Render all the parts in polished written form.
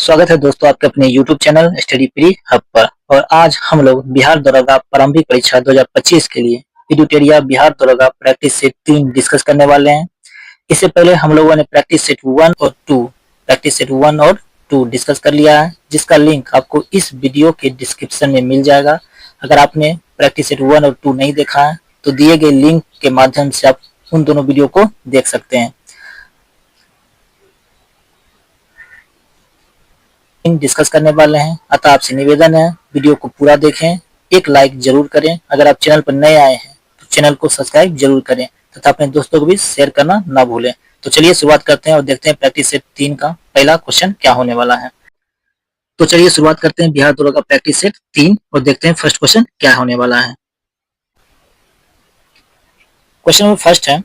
स्वागत है दोस्तों आपके अपने YouTube channel study pre hub पर। और आज हम लोग बिहार दरोगा प्रारंभिक परीक्षा 2025 के लिए एडुटेरिया बिहार दरोगा प्रैक्टिस सेट 3 डिस्कस करने वाले हैं। इससे पहले हम लोगों ने प्रैक्टिस सेट 1 और 2 डिस्कस कर लिया है, जिसका लिंक आपको इस वीडियो के डिस्क्रिप्शन में मिल जाएगा। अगर आपने प्रैक्टिस सेट 1 और 2 नहीं देखा है तो दिए गए लिंक के माध्यम से आप उन दोनों वीडियो को देख सकते हैं। डिस्कस करने वाले हैं, अतः आपसे निवेदन है वीडियो को पूरा देखें, एक लाइक जरूर करें। अगर आप चैनल पर नए आए हैं तो चैनल को सब्सक्राइब जरूर करें तथा अपने दोस्तों को भी शेयर करना ना भूलें। तो चलिए शुरुआत करते हैं और देखते हैं प्रैक्टिस सेट 3 का पहला क्वेश्चन क्या होने वाला है। तो चलिए शुरुआत करते हैं बिहार दरोगा प्रैक्टिस सेट 3 और देखते हैं फर्स्ट क्वेश्चन क्या होने वाला है। क्वेश्चन नंबर फर्स्ट है,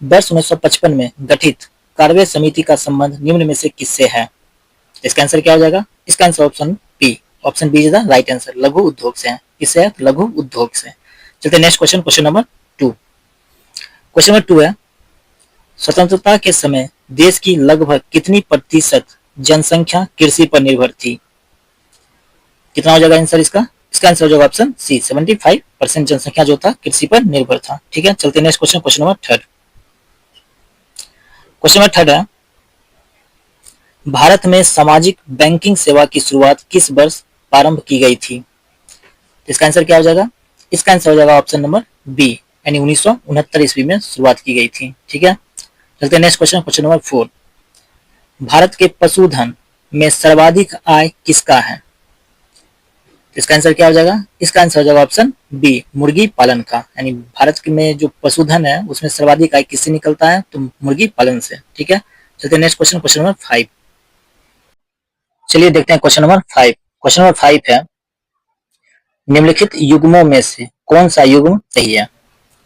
वर्ष 1955 में गठित कार्य समिति का संबंध निम्न में से किससे है? इसका आंसर क्या हो जाएगा? इसका answer option B is the right answer, लघु उद्योग से है। किससे है? लघु उद्योग से। चलते next question, question number 2। Question number 2 है, स्वतंत्रता के समय देश की लगभग कितनी प्रतिशत जनसंख्या कृषि पर निर्भर थी? कितना हो जाएगा आंसर इसका? इसका आंसर हो जाएगा ऑप्शन सी, 75% जनसंख्या जो था कृषि पर निर्भर था। ठीक है, चलते next question, question number 3। Question number 3 है, भारत में सामाजिक बैंकिंग सेवा की शुरुआत किस वर्ष प्रारंभ की गई थी? इसका आंसर क्या हो जाएगा? इसका आंसर हो जाएगा ऑप्शन नंबर बी, यानी 1969 ईस्वी में शुरुआत की गई थी। ठीक है, चलते हैं next question, question number 4। Bharat के पशुधन में सर्वाधिक आय किसका है? इसका आंसर क्या हो जाएगा? इसका आंसर हो जाएगा ऑप्शन बी, मुर्गी पालन का। यानी भारत में जो पशुधन है उसमें सर्वाधिक आय किससे निकलता है? तो मुर्गी पालन से। ठीक है, चलते हैं नेक्स्ट क्वेश्चन, क्वेश्चन नंबर 5। चलिए देखते हैं क्वेश्चन नंबर 5। क्वेश्चन नंबर 5 है, निम्नलिखित युग्मों में से कौन सा युग्म सही है?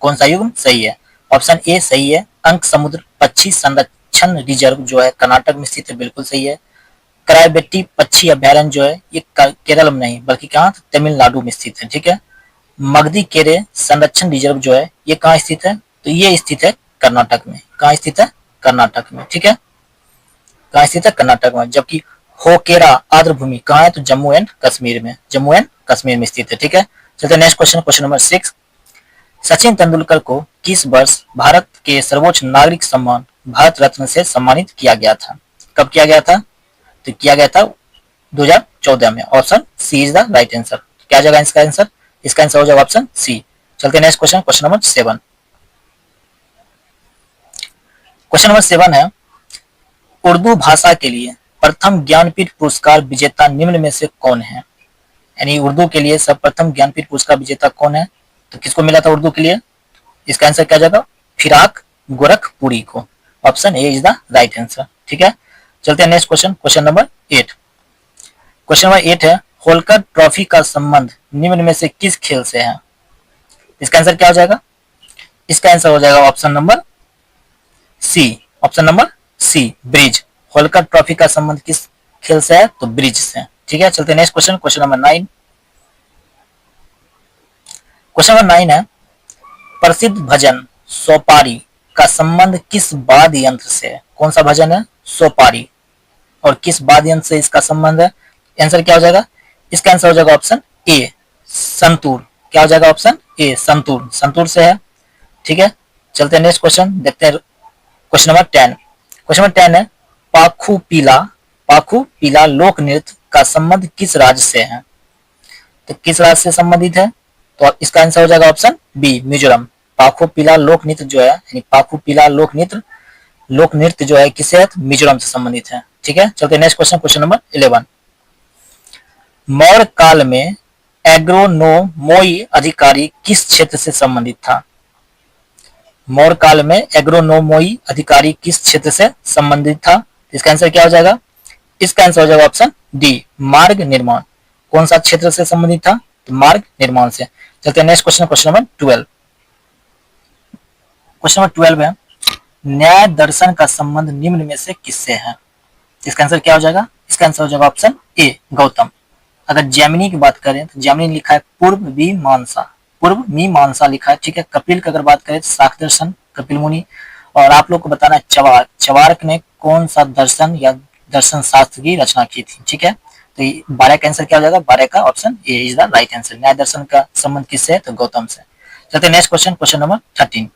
कौन सा युग्म सही है? ऑप्शन ए सही है, अंक समुद्र पक्षी संरक्षण रिजर्व जो है कर्नाटक में स्थित है, बिल्कुल सही है। करायबेट्टी पक्षी अभ्यारण्य जो है ये केरल में नहीं बल्कि कहाँ? तमिलनाडु में स्थित है। ठीक है, मगधी केरे संरक्षण रिजर्व जो है ये कहाँ स्थित है? तो ये स्थित है कर्नाटक में। कहाँ स्थित है? कर्नाटक में। ठीक है, कहाँ स्थित है? कर्नाटक में। जबकि होकेरा आर्द्र भूमि कहाँ है? तो जम्मू एंड कश्मीर में, जम्मू एंड कश्मीर में स्थित है। ठीक है, चलते next question, question number 6। Sachin Tendulkar को किस वर्ष भारत के सर्वोच्च नागरिक सम्मान भारत रत्न से सम्मानित किया गया था? कब किया गया था? तो किया गया था 2014 में। Option C is the right answer. क्या जाएगा इसका आंसर? इसका आंसर हो जाएगा ऑप्शन सी। चलते next question, question number 7। Question number 7 है, उर्दू भाषा के लिए प्रथम ज्ञानपीठ पुरस्कार विजेता निम्न में से कौन है? यानी उर्दू के लिए सर्वप्रथम ज्ञानपीठ पुरस्कार विजेता कौन है? तो किसको मिला था उर्दू के लिए? इसका आंसर क्या जाएगा? फिराक गोरखपुरी को। Option A is the right answer. ठीक है, चलते हैं next question, question number 8। Question number 8 है, होलकर ट्रॉफी का संबंध निम्न में से किस खेल से है? इसका आंसर क्या हो जाएगा? इसका आंसर हो जाएगा option number C, option number C, bridge. Holkar trophy का संबंध किस खेल से है? तो ब्रिज से। ठीक है, चलते next question, question number 9। Question number 9 है, प्रसिद्ध भजन सोपारी का संबंध किस वाद्य यंत्र से है? कौन सा भजन है? सोपारी। और किस वाद्य यंत्र से इसका संबंध है? आंसर क्या हो जाएगा? इसका आंसर हो जाएगा ऑप्शन ए, संतूर। क्या हो जाएगा? Option A, santoor. संतूर से है। ठीक है, चलते हैं नेक्स्ट क्वेश्चन, देखते हैं क्वेश्चन नंबर 10। क्वेश्चन नंबर 10 है, पाखू पीला लोक नृत्य का संबंध किस राज्य से है? तो किस राज्य से संबंधित है? तो इसका आंसर हो जाएगा ऑप्शन बी, मिजोरम। पाखू पीला लोक नृत्य जो है, यानी पाखू पीला लोक नृत्य जो है किससे है? मिजोरम से संबंधित है। ठीक है, चलते next question, question number 11। Maurya काल में एग्रोनोमोई अधिकारी किस क्षेत्र से संबंधित था? मौर्य काल में एग्रोनोमोई अधिकारी किस क्षेत्र से संबंधित था? इसका आंसर क्या हो जाएगा? इसका आंसर हो जाएगा ऑप्शन डी, मार्ग निर्माण। कौन सा क्षेत्र से संबंधित था? तो मार्ग निर्माण से। चलते हैं next question, question number 12। Question number 12 है, न्याय दर्शन का संबंध निम्न में से किससे है? इसका आंसर क्या हो जाएगा? इसका आंसर हो जाएगा ऑप्शन ए, गौतम। अगर जैमिनी की बात करें तो जैमिनी लिखा है पूर्व मीमांसा लिखा है। ठीक है, कपिल की अगर बात करें तो शाक्य दर्शन, कपिल मुनि। और आप लोग को बताना है चवार्क ने कौन सा दर्शन या दर्शन शास्त्र की रचना की थी। ठीक है, तो 12 का आंसर क्या हो जाएगा? 12 का option A is the right answer. न्याय दर्शन का संबंध किससे है? तो गौतम से। चलते नेक्स्ट क्वेश्चन, क्वेश्चन नंबर 13।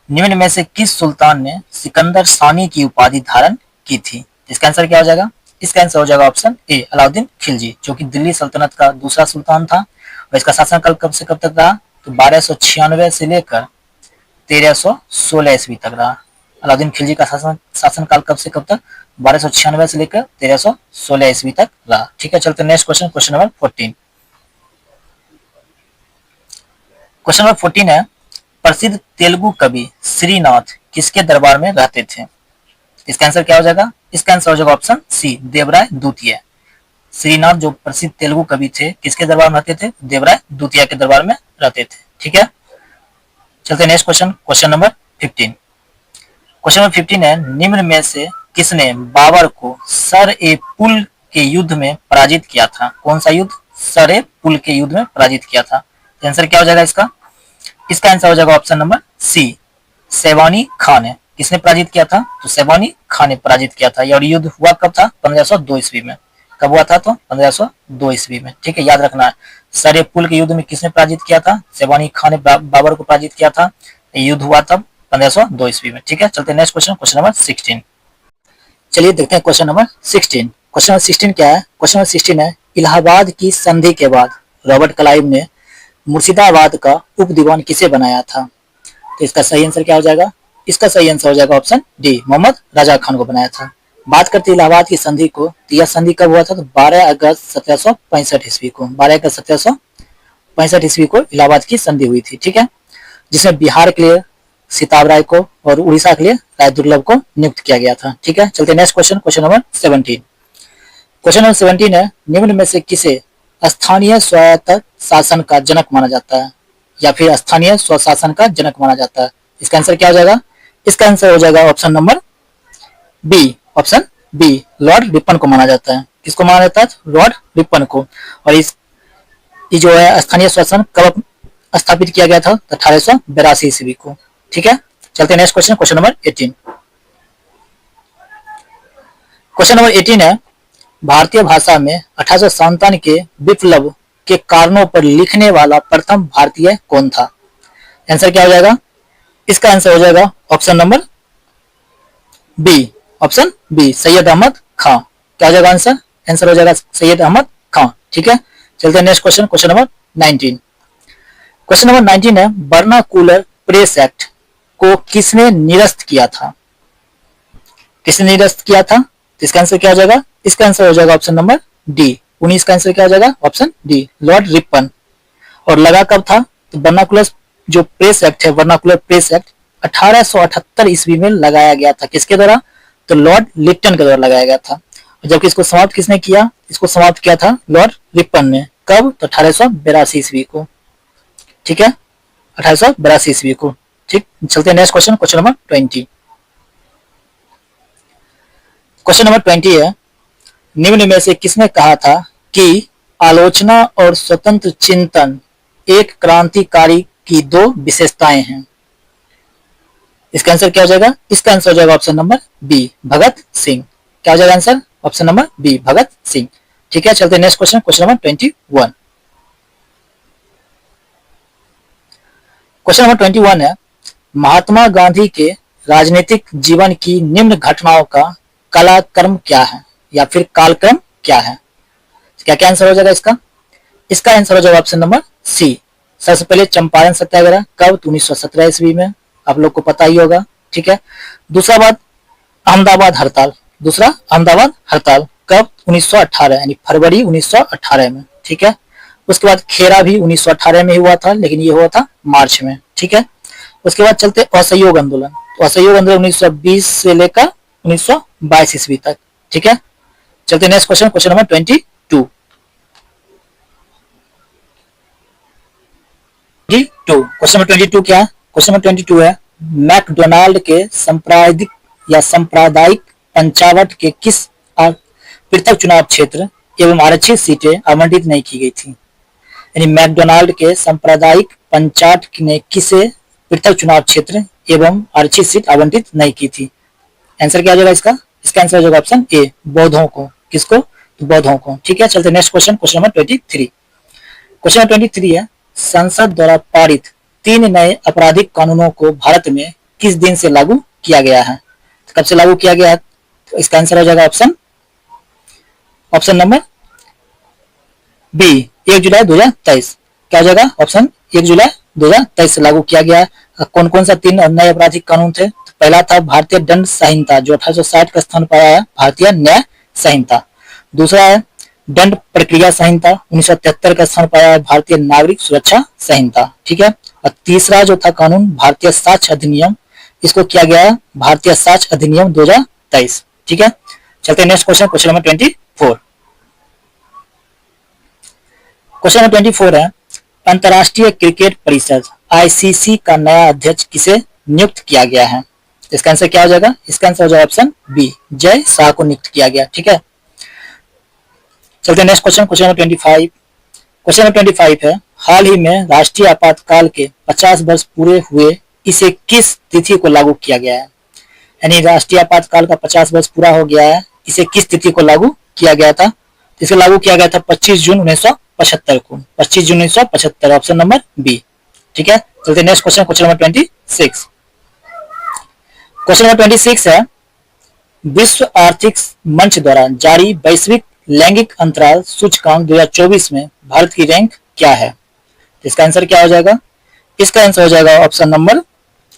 निम्न में से किस सुल्तान ने सिकंदर सानी की उपाधि धारण की थी? इसका आंसर क्या हो जाएगा? इसका आंसर हो जाएगा ऑप्शन ए अलाउद्दीन खिलजी, जो कि दिल्ली सल्तनत का दूसरा सुल्तान था। और इसका शासनकाल कब से कब तक रहा? तो 1296 से लेकर 1316 ईस्वी तक रहा। अलाउद्दीन खिलजी का शासनकाल कब से कब तक? 1296 से लेकर 1316 ईस्वी तक रहा। ठीक है, चलते next question, question number 14। Question number 14 है, प्रसिद्ध तेलुगु कवि श्रीनाथ किसके दरबार में रहते थे? इसका आंसर क्या हो जाएगा? इसका आंसर हो जाएगा ऑप्शन सी देवराय द्वितीय। श्रीनाथ जो प्रसिद्ध तेलुगु कवि थे किसके दरबार में रहते थे? देवराय द्वितीय के दरबार में रहते थे। ठीक है, चलते next question, question number 15। Question number 15 है, निम्न में से किसने बाबर को सर ए पुल के युद्ध में पराजित किया था? कौन सा युद्ध? सर ए पुल के युद्ध में पराजित किया था। आंसर क्या हो जाएगा इसका? इसका आंसर हो जाएगा ऑप्शन नंबर सी सैवानी खान है। किसने पराजित किया था? तो सैवानी खान ने पराजित किया था। और युद्ध हुआ कब था? 1502 ईस्वी में। कब हुआ था? तो 1502 ईस्वी में। ठीक है, याद रखना है। सर ए पुल के युद्ध में किसने पराजित किया था? सैवानी खान ने बाबर को पराजित किया था। युद्ध हुआ तब 1502 ईस्वी में। ठीक है, चलते नेक्स्ट क्वेश्चन, क्वेश्चन नंबर 16। चलिए देखते हैं क्वेश्चन नंबर 16। क्वेश्चन नंबर 16 क्या है? क्वेश्चन नंबर 16 है, इलाहाबाद की संधि के बाद रॉबर्ट क्लाइव ने मुर्शिदाबाद का उप दीवान किसे बनाया था? तो इसका सही आंसर क्या हो जाएगा? इसका सही आंसर हो जाएगा ऑप्शन डी मोहम्मद राजा खान को बनाया था। बात करते हैं इलाहाबाद की संधि को, तो यह संधि कब हुआ था? तो 12 अगस्त 1765 ईस्वी को। 12 अगस्त 1765 ईस्वी को इलाहाबाद की संधि हुई थी। ठीक है, जिसमें बिहार के लिए सीताब राय को और उड़ीसा के लिए राय दुर्लभ को नियुक्त किया गया था। ठीक है, चलते next question, question number 17। Question number 17 है, निम्न में से किसे स्थानीय स्वायत्त शासन का जनक माना जाता है या फिर स्थानीय स्वशासन का जनक माना जाता है? इसका आंसर क्या हो जाएगा? इसका आंसर हो जाएगा option number B, option B Lord Ripon को माना जाता है। किसको माना जाता है? लॉर्ड रिपन को। और इस जो है स्थानीय शासन कब स्थापित किया गया था? 1882 ईस्वी को। ठीक है, चलते next question, question number 18। Question number 18 है, भारतीय भाषा में 1857 के विप्लव के कारणों पर लिखने वाला प्रथम भारतीय कौन था? आंसर क्या हो जाएगा? इसका आंसर हो जाएगा option number B, option B Syed Ahmad Khan. क्या हो जाएगा आंसर? आंसर हो जाएगा सैयद अहमद खां। ठीक है, चलते हैं next question, question number 19। Question number 19 है, वर्नाकुलर प्रेस एक्ट को किसने निरस्त किया था? किसने निरस्त किया था? तो इसका आंसर क्या हो जाएगा? इसका आंसर हो जाएगा ऑप्शन नंबर डी 19 का आंसर क्या हो जाएगा? Option D Lord Ripon. और लगा कब था? तो वर्नाकुलर जो प्रेस एक्ट है, वर्नाकुलर प्रेस एक्ट 1878 ईस्वी में लगाया गया था। किसके द्वारा? तो लॉर्ड लिप्टन के द्वारा लगाया गया था। जबकि इसको समाप्त किसने किया? इसको समाप्त किया था लॉर्ड रिपन ने। कब? तो 1882 ईस्वी को। ठीक है, 1882 ईस्वी को। ठीक, चलते हैं next question, question number 20। Question number 20 है, निम्न में से किसने कहा था कि आलोचना और स्वतंत्र चिंतन एक क्रांतिकारी की दो विशेषताएं हैं? इसका आंसर क्या हो जाएगा? इसका आंसर हो जाएगा option number B Bhagat Singh. क्या हो जाएगा answer? Option number B Bhagat Singh. ठीक है, चलते हैं next question, question number 21। Question number 21 है, महात्मा गांधी के राजनीतिक जीवन की निम्न घटनाओं का कालक्रम क्या है या फिर कालक्रम क्या है? क्या क्या आंसर हो जाएगा इसका? इसका आंसर हो जाएगा ऑप्शन नंबर सी सबसे पहले चंपारण सत्याग्रह। कब? 1917 ईस्वी में, आप लोग को पता ही होगा। ठीक है, दूसरा बात अहमदाबाद हड़ताल। दूसरा अहमदाबाद हड़ताल कब? 1918 यानी फरवरी 1918 में। ठीक है, उसके बाद खेरा भी 1918 में हुआ था, लेकिन ये हुआ था मार्च में। ठीक है, उसके बाद चलते असहयोग आंदोलन। तो असहयोग आंदोलन 1920 से लेकर 1922 ईस्वी तक। ठीक है, चलते next question, question number 22। Question number 22 क्या है? क्वेश्चन नंबर 22 है, मैकडोनाल्ड के सांप्रदायिक पंचावट के किस पृथक चुनाव क्षेत्र एवं आरक्षित सीटें आवंटित नहीं की गई थी? यानी मैकडोनाल्ड के सांप्रदायिक पंचाट ने किसे पृथक चुनाव क्षेत्र एवं आरक्षित सीट आवंटित नहीं की थी? आंसर क्या आ जाएगा इसका? इसका आंसर हो जाएगा ऑप्शन ए, बौद्धों को। किसको? तो बौद्धों को। ठीक है, चलते next question, question number 23। Question number 23 है, संसद द्वारा पारित 3 नए आपराधिक कानूनों को भारत में किस दिन से लागू किया गया है? कब से लागू किया गया है? तो इसका आंसर हो जाएगा ऑप्शन नंबर बी, 1 जुलाई 2023। क्या हो जाएगा? ऑप्शन 1 जुलाई 2023 से लागू किया गया है। कौन कौन सा 3 नए आपराधिक कानून थे? तो पहला था भारतीय दंड संहिता जो 1860 का स्थान पाया है भारतीय न्याय संहिता। दूसरा है दंड प्रक्रिया संहिता, 1973 का स्थान पाया है भारतीय नागरिक सुरक्षा संहिता। ठीक है, और तीसरा जो था कानून भारतीय साक्ष्य अधिनियम, इसको किया गया है भारतीय साक्ष्य अधिनियम 2023। ठीक है, चलते हैं next question, question number 24। Question number 24 है, अंतर्राष्ट्रीय क्रिकेट परिषद आईसीसी का नया अध्यक्ष किसे नियुक्त किया गया है? इसका आंसर क्या हो जाएगा? इसका आंसर हो जाएगा ऑप्शन बी, जय शाह को नियुक्त किया गया। ठीक है, चलते हैं next question, question number 25। Question number 25 है, हाल ही में राष्ट्रीय आपातकाल के 50 वर्ष पूरे हुए, इसे किस तिथि को लागू किया गया है? यानी राष्ट्रीय आपातकाल का 50 वर्ष पूरा हो गया है, इसे किस तिथि को लागू किया गया था? इसे लागू किया गया था 25 जून 1975 को। 25 जून 1975, ऑप्शन नंबर बी। ठीक है, चलते next question, question number 26। Question number 26 है, विश्व आर्थिक मंच द्वारा जारी वैश्विक लैंगिक अंतराल सूचकांक 2024 में भारत की रैंक क्या है? इसका आंसर क्या हो जाएगा? इसका आंसर हो जाएगा option number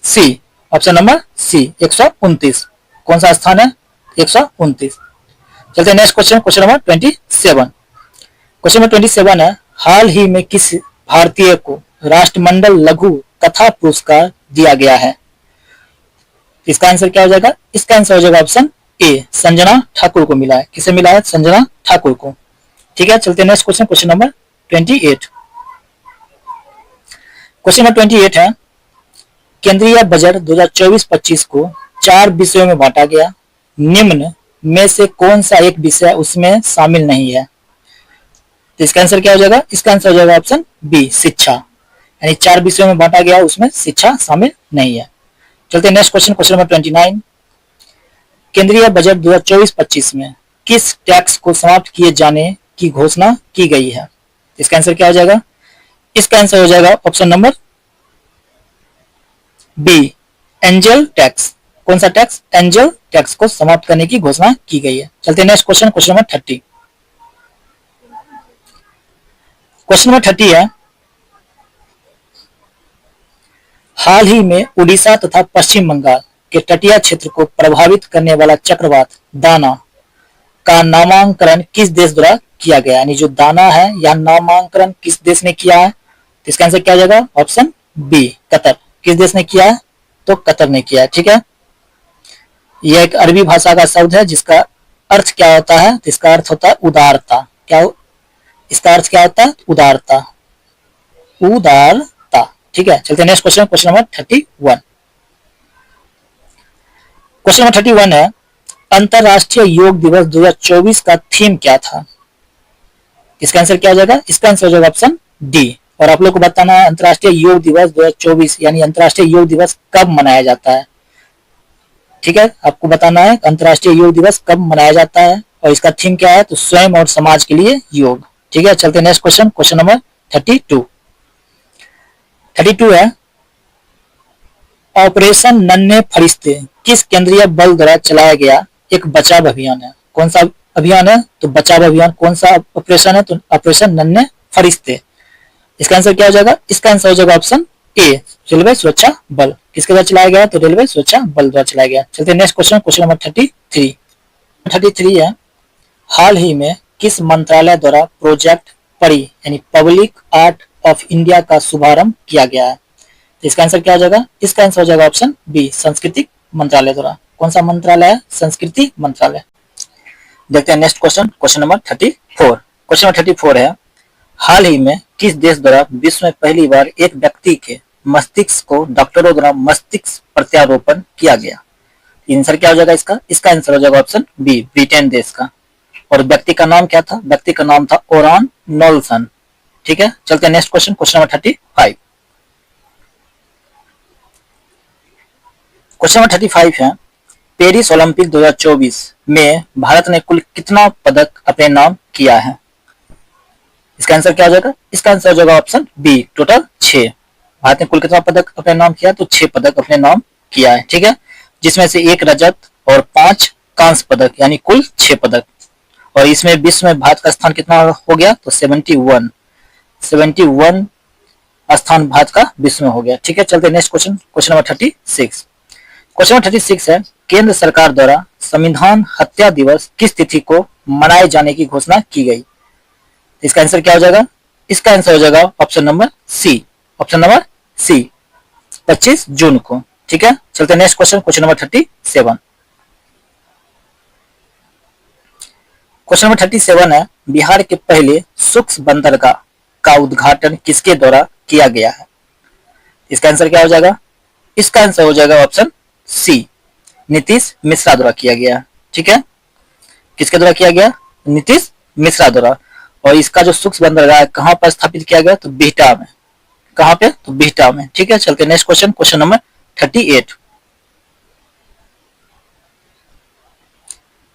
C, option number C, 129। कौन सा स्थान है? 129। चलते next question, question number 27। Question number 27 है, हाल ही में किस भारतीय को राष्ट्रमंडल लघु कथा पुरस्कार दिया गया है? इसका आंसर क्या हो जाएगा? इसका आंसर हो जाएगा ऑप्शन ए, संजना ठाकुर को मिला है। किसे मिला है? संजना ठाकुर को। ठीक है, चलते next question, question number 28। Question number 28 है, केंद्रीय बजट 2024-25 को 4 विषयों में बांटा गया, निम्न में से कौन सा एक विषय उसमें शामिल नहीं है? तो इसका आंसर क्या हो जाएगा? इसका आंसर हो जाएगा ऑप्शन बी, शिक्षा। यानी 4 विषयों में बांटा गया, उसमें शिक्षा शामिल नहीं है। चलते नेक्स्ट क्वेश्चन, क्वेश्चन नंबर 29। केंद्रीय बजट 2024-25 में किस टैक्स को समाप्त किए जाने की घोषणा की गई है? इसका आंसर क्या हो जाएगा? इसका आंसर हो जाएगा option number B, angel tax. कौन सा टैक्स? एंजल टैक्स को समाप्त करने की घोषणा की गई है। चलते next question, question number 30। Question number 30 है, हाल ही में उड़ीसा तथा पश्चिम बंगाल के तटीय क्षेत्र को प्रभावित करने वाला चक्रवात दाना का नामांकन किस देश द्वारा किया गया? यानी जो दाना है, यह नामांकन किस देश ने किया है? तो इसका आंसर क्या हो जाएगा? Option B, Qatar. किस देश ने किया है? तो कतर ने किया है। ठीक है, यह एक अरबी भाषा का शब्द है जिसका अर्थ क्या होता है? तो इसका अर्थ होता है उदारता। क्या इसका अर्थ क्या होता है? उदारता, उदारता। ठीक है, चलते next question, question number 31। Question number 31 है, अंतरराष्ट्रीय योग दिवस 2024 का थीम क्या था? इसका आंसर क्या हो जाएगा? इसका आंसर हो जाएगा ऑप्शन डी। और आप लोग को बताना है अंतरराष्ट्रीय योग दिवस 2024 यानी अंतरराष्ट्रीय योग दिवस कब मनाया जाता है। ठीक है, आपको बताना है अंतरराष्ट्रीय योग दिवस कब मनाया जाता है और इसका थीम क्या है? तो स्वयं और समाज के लिए योग। ठीक है, चलते नेक्स्ट क्वेश्चन, क्वेश्चन नंबर 32। 32 है, ऑपरेशन नन्हे फरिश्ते किस केंद्रीय बल द्वारा चलाया गया एक बचाव अभियान है? कौन सा अभियान है? तो बचाव अभियान। कौन सा ऑपरेशन है? तो ऑपरेशन नन्हे फरिश्ते। इसका आंसर क्या हो जाएगा? इसका आंसर हो जाएगा ऑप्शन ए, रेलवे सुरक्षा बल। किसके द्वारा चलाया गया? तो रेलवे सुरक्षा बल द्वारा चलाया गया। चलते नेक्स्ट क्वेश्चन, क्वेश्चन नंबर 33। 33 है, हाल ही में किस मंत्रालय द्वारा प्रोजेक्ट परी यानी पब्लिक आर्ट ऑफ इंडिया का शुभारंभ किया गया है? इसका आंसर क्या हो जाएगा? इसका आंसर हो जाएगा ऑप्शन बी, सांस्कृतिक मंत्रालय द्वारा। कौन सा मंत्रालय है? संस्कृति मंत्रालय। देखते हैं next question, question number 34। Question number 34 है, हाल ही में किस देश द्वारा विश्व में पहली बार एक व्यक्ति के मस्तिष्क को डॉक्टरों द्वारा मस्तिष्क प्रत्यारोपण किया गया? आंसर क्या हो जाएगा इसका? इसका आंसर हो जाएगा ऑप्शन बी, ब्रिटेन देश का। और व्यक्ति का नाम क्या था? व्यक्ति का नाम था ओरान नोल्सन। ठीक है, चलते हैं next question, question number 35। Question number 35 है, पेरिस ओलंपिक 2024 में भारत ने कुल कितना पदक अपने नाम किया है? इसका आंसर क्या हो जाएगा? इसका आंसर हो जाएगा ऑप्शन बी, टोटल 6। भारत ने कुल कितना पदक अपने नाम किया? तो 6 पदक अपने नाम किया है, ठीक है, जिसमें से 1 रजत और 5 कांस्य पदक, यानी कुल 6 पदक। और इसमें विश्व में भारत का स्थान कितना हो गया? तो 71 स्थान भारत का विश्व में हो गया, ठीक है। चलते next question, question number 36। Question number 36 है, केंद्र सरकार द्वारा संविधान हत्या दिवस किस तिथि को मनाए जाने की घोषणा की गई? इसका आंसर क्या हो जाएगा? इसका आंसर हो जाएगा option number C, option number C, 25 June को, ठीक है। चलते next question, question number 37। Question number 37 है, बिहार के पहले सूक्ष्म बंदरगाह का उद्घाटन किसके द्वारा किया गया है? इसका आंसर क्या हो जाएगा? इसका आंसर हो जाएगा ऑप्शन सी, नीतीश मिश्रा द्वारा किया गया, ठीक है। किसके द्वारा किया गया? नीतीश मिश्रा द्वारा। और इसका जो सूक्ष्म बंदरगाह कहां पर स्थापित किया गया? तो बिहटा में। कहां पे? तो बिहटा में, ठीक है। चलते next question, question number 38।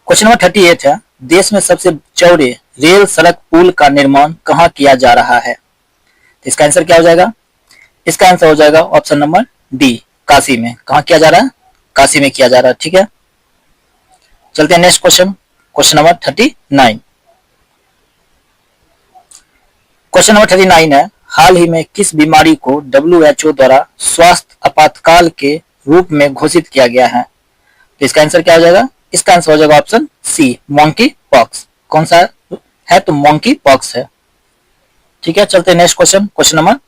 Question number 38 है, देश में सबसे चौड़े रेल सड़क पुल का निर्माण कहां किया जा रहा है? इसका आंसर क्या हो जाएगा? इसका आंसर हो जाएगा ऑप्शन नंबर डी, काशी में। कहां किया जा रहा है? काशी में किया जा रहा है, ठीक है। चलते हैं next question, question number 39। Question number 39 है, हाल ही में किस बीमारी को WHO द्वारा स्वास्थ्य आपातकाल के रूप में घोषित किया गया है? तो इसका आंसर क्या हो जाएगा? इसका आंसर हो जाएगा ऑप्शन सी, मंकी पॉक्स। कौन सा है? तो मंकी पॉक्स है, ठीक है। चलते next question, question number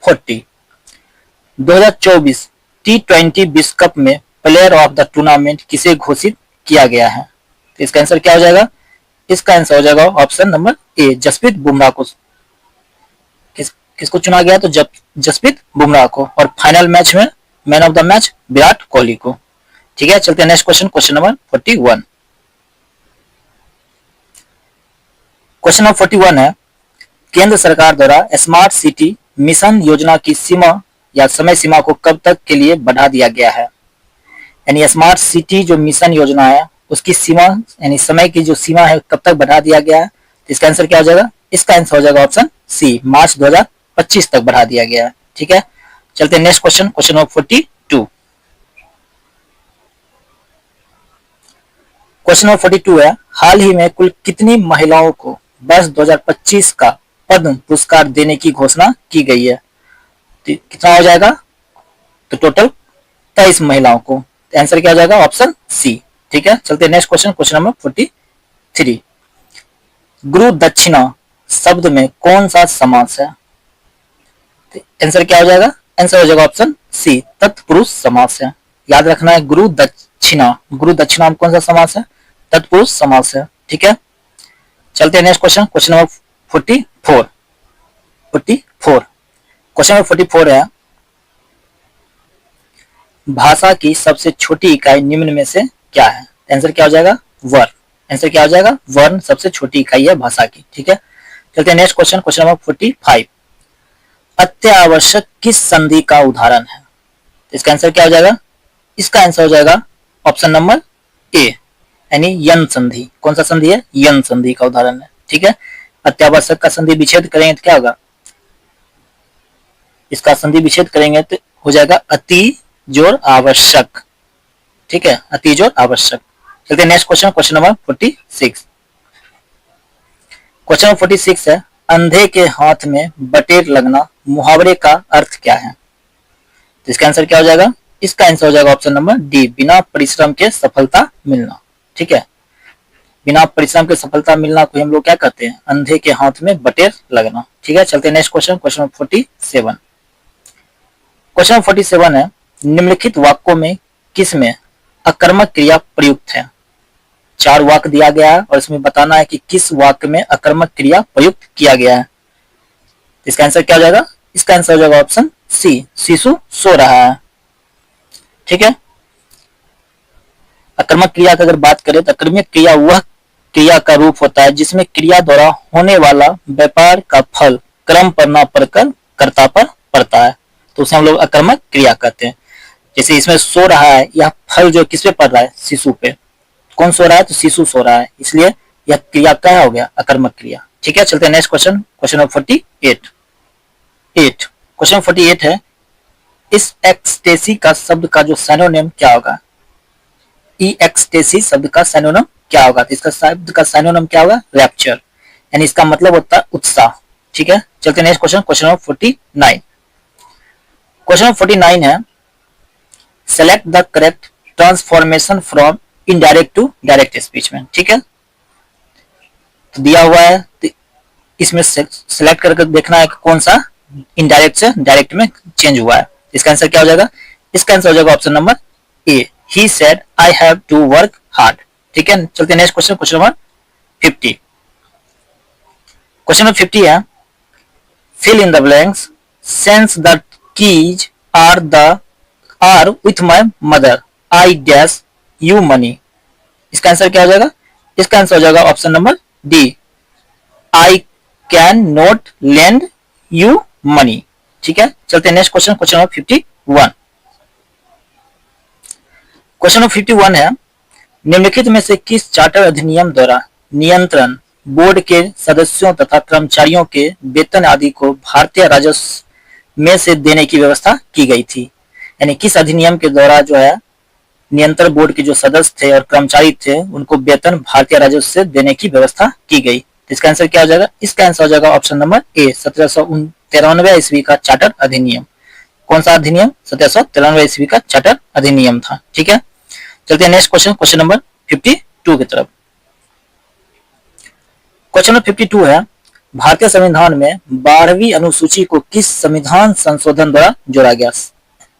40। 2024 T20 विश्व कप में प्लेयर ऑफ द टूर्नामेंट किसे घोषित किया गया है? तो इसका आंसर क्या हो जाएगा? इसका आंसर हो जाएगा option number A, Jasprit Bumrah को। किसको चुना गया? तो जसप्रीत बुमराह को। और फाइनल मैच में man of the match Virat Kohli को, ठीक है। चलते हैं next question, question number 41। Question number 41 है, केंद्र सरकार द्वारा स्मार्ट सिटी मिशन योजना की सीमा या समय सीमा को कब तक के लिए बढ़ा दिया गया है? यानी स्मार्ट सिटी जो मिशन योजना है उसकी सीमा यानी समय की जो सीमा है कब तक बढ़ा दिया गया है? तो इसका आंसर क्या हो जाएगा? इसका आंसर हो जाएगा ऑप्शन सी, मार्च 2025 तक बढ़ा दिया गया है, ठीक है। चलते हैं next question, question number 42। Question number 42 है, हाल ही में कुल कितनी महिलाओं को वर्ष 2025 का पद्म पुरस्कार देने की घोषणा की गई है? कितना हो जाएगा? तो टोटल 23 महिलाओं को। आंसर क्या हो जाएगा? ऑप्शन सी, ठीक है। चलते हैं नेक्स्ट क्वेश्चन, क्वेश्चन नंबर 43। गुरु दक्षिणा शब्द में कौन सा समास है? आंसर क्या हो जाएगा? आंसर हो जाएगा ऑप्शन सी, तत्पुरुष समास है। याद रखना है, गुरु दक्षिणा, गुरु दक्षिणा में कौन सा समास है? तत्पुरुष समास है, ठीक है। चलते हैं next question, question number 44। Question number 44 है, भाषा की सबसे छोटी इकाई निम्न में से क्या है? आंसर क्या हो जाएगा? वर्ण। आंसर क्या हो जाएगा? वर्ण सबसे छोटी इकाई है भाषा की, ठीक है। चलते हैं नेक्स्ट क्वेश्चन, क्वेश्चन नंबर 45। अत्यावश्यक किस संधि का उदाहरण है? इसका आंसर क्या हो जाएगा? इसका आंसर हो जाएगा ऑप्शन नंबर ए, यानी यन संधि। कौन सा संधि है? यन संधि का उदाहरण है, ठीक है। अत्यावश्यक का संधि विच्छेद करेंगे तो क्या होगा? इसका संधि विच्छेद करेंगे तो हो जाएगा अति जोड़ आवश्यक, ठीक है, अति जोड़ आवश्यक। चलते next question, question number 46। Question number 46 है, अंधे के हाथ में बटेर लगना मुहावरे का अर्थ क्या है? तो इसका आंसर क्या हो जाएगा? इसका आंसर हो जाएगा ऑप्शन नंबर डी, बिना परिश्रम के सफलता मिलना, ठीक है। बिना परिश्रम के सफलता मिलना को हम लोग क्या कहते हैं? अंधे के हाथ में बटेर लगना, ठीक है। चलते next question, question number 47। Question number 47 है, निम्नलिखित वाक्यों में किसमें अकर्मक क्रिया प्रयुक्त है? 4 वाक्य दिया गया है और इसमें बताना है कि किस वाक्य में अकर्मक क्रिया प्रयुक्त किया गया है। इसका आंसर क्या हो जाएगा? इसका आंसर हो जाएगा ऑप्शन सी, शिशु सो रहा है, ठीक है। अकर्मक क्रिया की अगर बात करें तो अकर्मक क्रिया वह क्रिया का रूप होता है जिसमें क्रिया द्वारा होने वाला व्यापार का फल क्रम पर न पड़कर कर्ता पर पड़ता है, तो उसे हम लोग अकर्मक क्रिया कहते हैं। जैसे इसमें सो रहा है, यह फल जो किस पे पड़ रहा है, शिशु पे। कौन सो रहा है, तो शिशु सो रहा है, इसलिए यह क्रिया क्या हो गया, अकर्मक क्रिया। ठीक है, चलते हैं next question, question number 48। Question 48 है, इस एक्सटेसी का शब्द का जो सैनोनिम क्या होगा। ई एक्सटेसी शब्द का सैनोनिम क्या होगा, तो इसका शब्द का सैनोनिम क्या होगा, रैप्चर, यानी इसका मतलब होता है उत्साह। ठीक है, चलते next question, question number 49। Question number 49 है, select the correct transformation from indirect to direct speech में। ठीक है, तो दिया हुआ है, तो इसमें सेलेक्ट करके देखना है कि कौन सा इनडायरेक्ट से डायरेक्ट में चेंज हुआ है। इसका आंसर क्या हो जाएगा, इसका आंसर हो जाएगा option number A, he said I have to work hard. ठीक है, चलते next question, question number 50। Question number 50 है, fill in the blanks, since the keys are with my mother, I dash you money. इसका answer क्या हो जाएगा, इसका answer हो जाएगा option number D, I can not lend you money. ठीक है, चलते हैं next question, question number 51। Question number 51 है, निम्नलिखित में से किस चार्टर अधिनियम द्वारा नियंत्रण बोर्ड के सदस्यों तथा कर्मचारियों के वेतन आदि को भारतीय राजस्व में से देने की व्यवस्था की गई थी। यानी किस अधिनियम के द्वारा जो है नियंत्रण बोर्ड के जो सदस्य थे और कर्मचारी थे उनको वेतन भारतीय राजस्व से देने की व्यवस्था की गई। इसका आंसर क्या हो जाएगा, इसका आंसर हो जाएगा ऑप्शन नंबर ए, 1793 ईस्वी का चार्टर अधिनियम। कौन सा अधिनियम, 1793 ईस्वी का चार्टर अधिनियम था। ठीक है, चलते हैं नेक्स्ट क्वेश्चन, क्वेश्चन नंबर 52 की तरफ। क्वेश्चन नंबर 52 है, भारतीय संविधान में 12वीं अनुसूची को किस संविधान संशोधन द्वारा जोड़ा गया।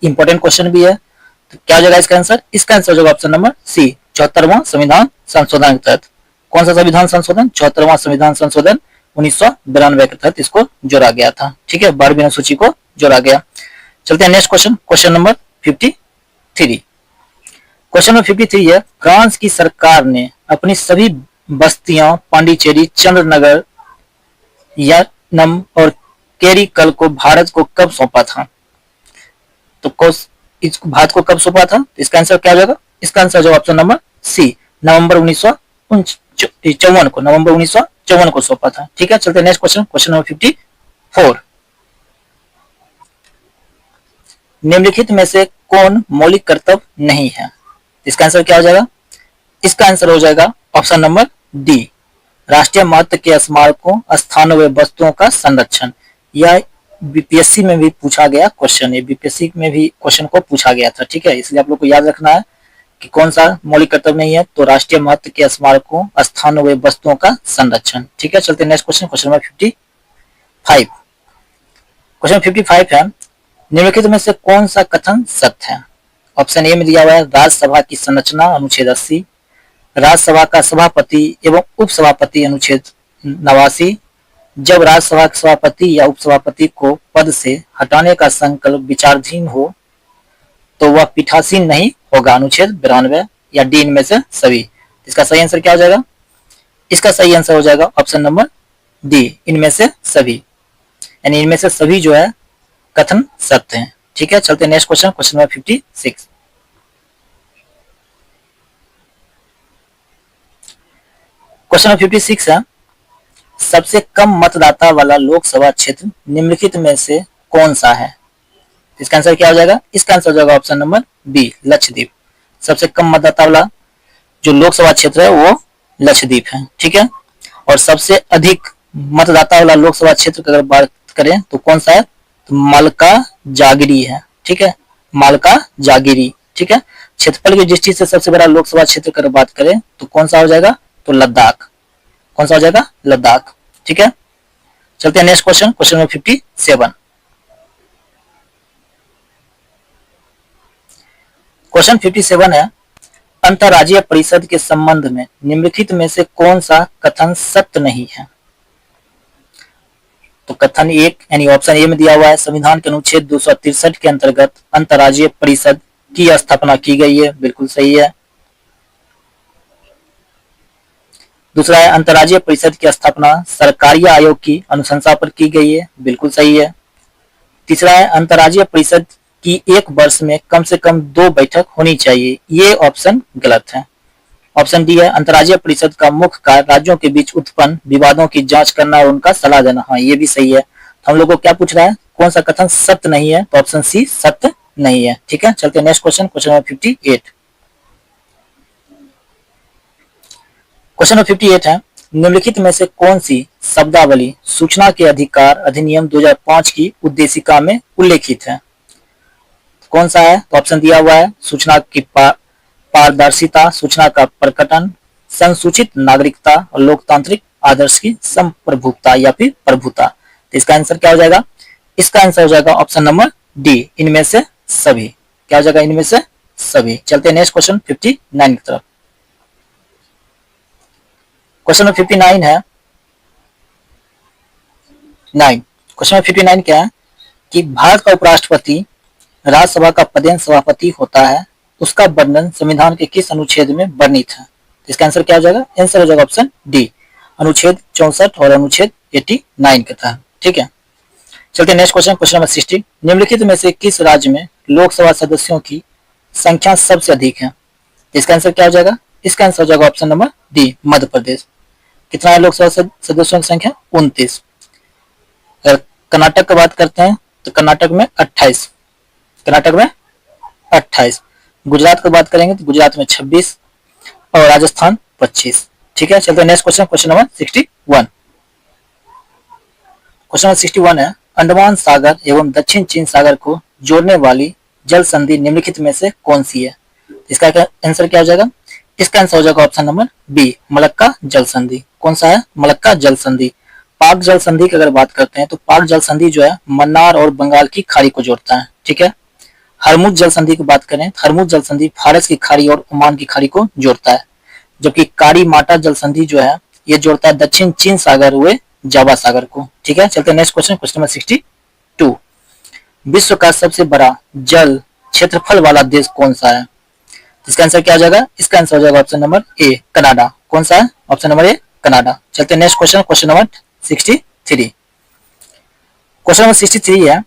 इंपॉर्टेंट क्वेश्चन भी है, तो क्या हो जाएगा इसका आंसर, इसका आंसर हो जाएगा ऑप्शन नंबर सी, 74वां संविधान संशोधन के तहत। कौन सा संविधान संशोधन, 74वां संविधान संशोधन 1992 के तहत इसको जोड़ा गया था। ठीक है, 12वीं अनुसूची को जोड़ा गया। चलते हैं next question, question number 53। Question number 53 है, फ्रांस की सरकार ने अपनी सभी बस्तियां पांडिचेरी, चंद्रनगर, यानम और केरिकल को भारत को कब सौंपा था। तो इसको भारत को कब सौंपा था, इसका आंसर क्या हो जाएगा, इसका आंसर जो ऑप्शन नंबर सी, नवंबर 1954 को, नवंबर 1954 को सौंपा था। ठीक है, चलते नेक्स्ट क्वेश्चन, क्वेश्चन नंबर 54। निम्नलिखित में से कौन मौलिक कर्तव्य नहीं है। इसका आंसर क्या हो जाएगा, इसका आंसर हो जाएगा ऑप्शन नंबर डी, राष्ट्रीय महत्व के स्मारकों, स्थानों व वस्तुओं का संरक्षण। यह बीपीएससी में भी पूछा गया क्वेश्चन है, बीपीएससी में भी क्वेश्चन को पूछा गया था। ठीक है, इसलिए आप लोग को याद रखना है कि कौन सा मौलिक कर्तव्य नहीं है, तो राष्ट्रीय महत्व के स्मारकों, स्थानों व वस्तुओं का संरक्षण। ठीक है, चलते next question, question number 55। Question 55 है, निम्नलिखित में से कौन सा कथन सत्य है। ऑप्शन ए में दिया हुआ है, राज्यसभा की संरचना अनुच्छेद 80, राज्यसभा का सभापति एवं उपसभापति अनुच्छेद 89, जब राज्यसभा के सभापति या उपसभापति को पद से हटाने का संकल्प विचाराधीन हो तो वह पीठासीन नहीं होगा, अनुच्छेद 92, या डी इनमें से सभी। इसका सही आंसर क्या हो जाएगा, इसका सही आंसर हो जाएगा ऑप्शन नंबर डी, इनमें से सभी, यानी इनमें से सभी जो है कथन सत्य हैं। ठीक है, चलते next question, question number 56। Question number 56 है, सबसे कम मतदाता वाला लोकसभा क्षेत्र निम्नलिखित में से कौन सा है। इसका आंसर क्या हो जाएगा, इसका आंसर हो जाएगा ऑप्शन नंबर बी, लक्षद्वीप। सबसे कम मतदाता वाला जो लोकसभा क्षेत्र है वो लक्षद्वीप है। ठीक है, और सबसे अधिक मतदाता वाला लोकसभा क्षेत्र की अगर बात करें तो कौन सा है, तो मालका जागिरी है। ठीक है, मालका जागिरी। ठीक है, क्षेत्रफल की दृष्टि से सबसे बड़ा लोकसभा क्षेत्र की बात करें तो कौन सा हो जाएगा, तो लद्दाख। कौन सा हो जाएगा, लद्दाख। ठीक है, चलते हैं next question, question number 57। Question 57 है, अंतर्राज्यीय परिषद के संबंध में निम्नलिखित में से कौन सा कथन सत्य नहीं है। तो कथन एक, यानी ऑप्शन ए में दिया हुआ है, संविधान के अनुच्छेद 263 के अंतर्गत अंतर्राज्यीय परिषद की स्थापना की गई है, बिल्कुल सही है। दूसरा है, अंतर्राज्यीय परिषद की स्थापना सरकारी आयोग की अनुशंसा पर की गई है, बिल्कुल सही है। तीसरा है, अंतर्राज्यीय परिषद कि एक वर्ष में कम से कम 2 बैठक होनी चाहिए। ये ऑप्शन गलत है। ऑप्शन डी है अंतर्राज्यीय परिषद का मुख्य कार्य राज्यों के बीच उत्पन्न विवादों की जांच करना और उनका सलाह देना। हाँ, ये भी सही है। तो हम लोग को क्या पूछ रहा है, कौन सा कथन सत्य नहीं है, तो ऑप्शन सी सत्य नहीं है। ठीक है, चलते next question, question number 58। Question number 58 है, निम्नलिखित में से कौन सी शब्दावली सूचना के अधिकार अधिनियम 2005 की उद्देशिका में उल्लेखित है। कौन सा है, तो ऑप्शन दिया हुआ है सूचना की पारदर्शिता, सूचना का प्रकटन, संसूचित नागरिकता और लोकतांत्रिक आदर्श की संप्रभुता या फिर प्रभुता। तो इसका आंसर क्या हो जाएगा, इसका आंसर हो जाएगा ऑप्शन नंबर डी, इनमें से सभी। क्या हो जाएगा, इनमें से सभी। चलते हैं नेक्स्ट क्वेश्चन 59 की तरफ। क्वेश्चन नंबर 59 है 9। क्वेश्चन नंबर 59 क्या है कि भारत का उपराष्ट्रपति राज्यसभा का पदेन सभापति होता है, उसका वर्णन संविधान के किस अनुच्छेद में वर्णित है। इसका आंसर क्या हो जाएगा, आंसर हो जाएगा ऑप्शन डी, अनुच्छेद 64 और अनुच्छेद 89 के तहत। ठीक है, चलते नेक्स्ट क्वेश्चन, क्वेश्चन नंबर 60। निम्नलिखित में से किस राज्य में लोकसभा सदस्यों की संख्या सबसे अधिक है। इसका आंसर क्या हो जाएगा, इसका आंसर हो जाएगा option number D, Madhya Pradesh. कितना है लोकसभा सदस्यों की संख्या, 29। अगर कर्नाटक की बात करते हैं तो कर्नाटक में 28, कर्नाटक में 28। गुजरात की बात करेंगे तो गुजरात में 26 और राजस्थान 25। ठीक है, चलते next question, question number 61। Question number 61 है, अंडमान सागर एवं दक्षिण चीन सागर को जोड़ने वाली जल संधि निम्नलिखित में से कौन सी है। इसका आंसर क्या हो जाएगा, इसका आंसर हो जाएगा ऑप्शन नंबर बी, मलक्का जल संधि। कौन सा है, मलक्का जल संधि। पाक जल संधि की अगर बात करते हैं तो पाक जल संधि जो है मन्नार और बंगाल की खाड़ी को जोड़ता है। ठीक है, हरमुज जल संधि की बात करें, हरमुज जल संधि फारस की खाड़ी और ओमान की खाड़ी को जोड़ता है, जबकि कारी माटा जल संधि जो है ये जोड़ता है दक्षिण चीन सागर हुए जावा सागर को। ठीक है, चलते हैं नेक्स्ट क्वेश्चन, क्वेश्चन नंबर 62। विश्व का सबसे बड़ा जल क्षेत्रफल वाला देश कौन सा है। इसका आंसर क्या हो जाएगा, इसका आंसर हो जाएगा ऑप्शन नंबर ए, कनाडा। कौन सा है, ऑप्शन नंबर ए, कनाडा। चलते हैं next question, question number 63। Question number 63 है,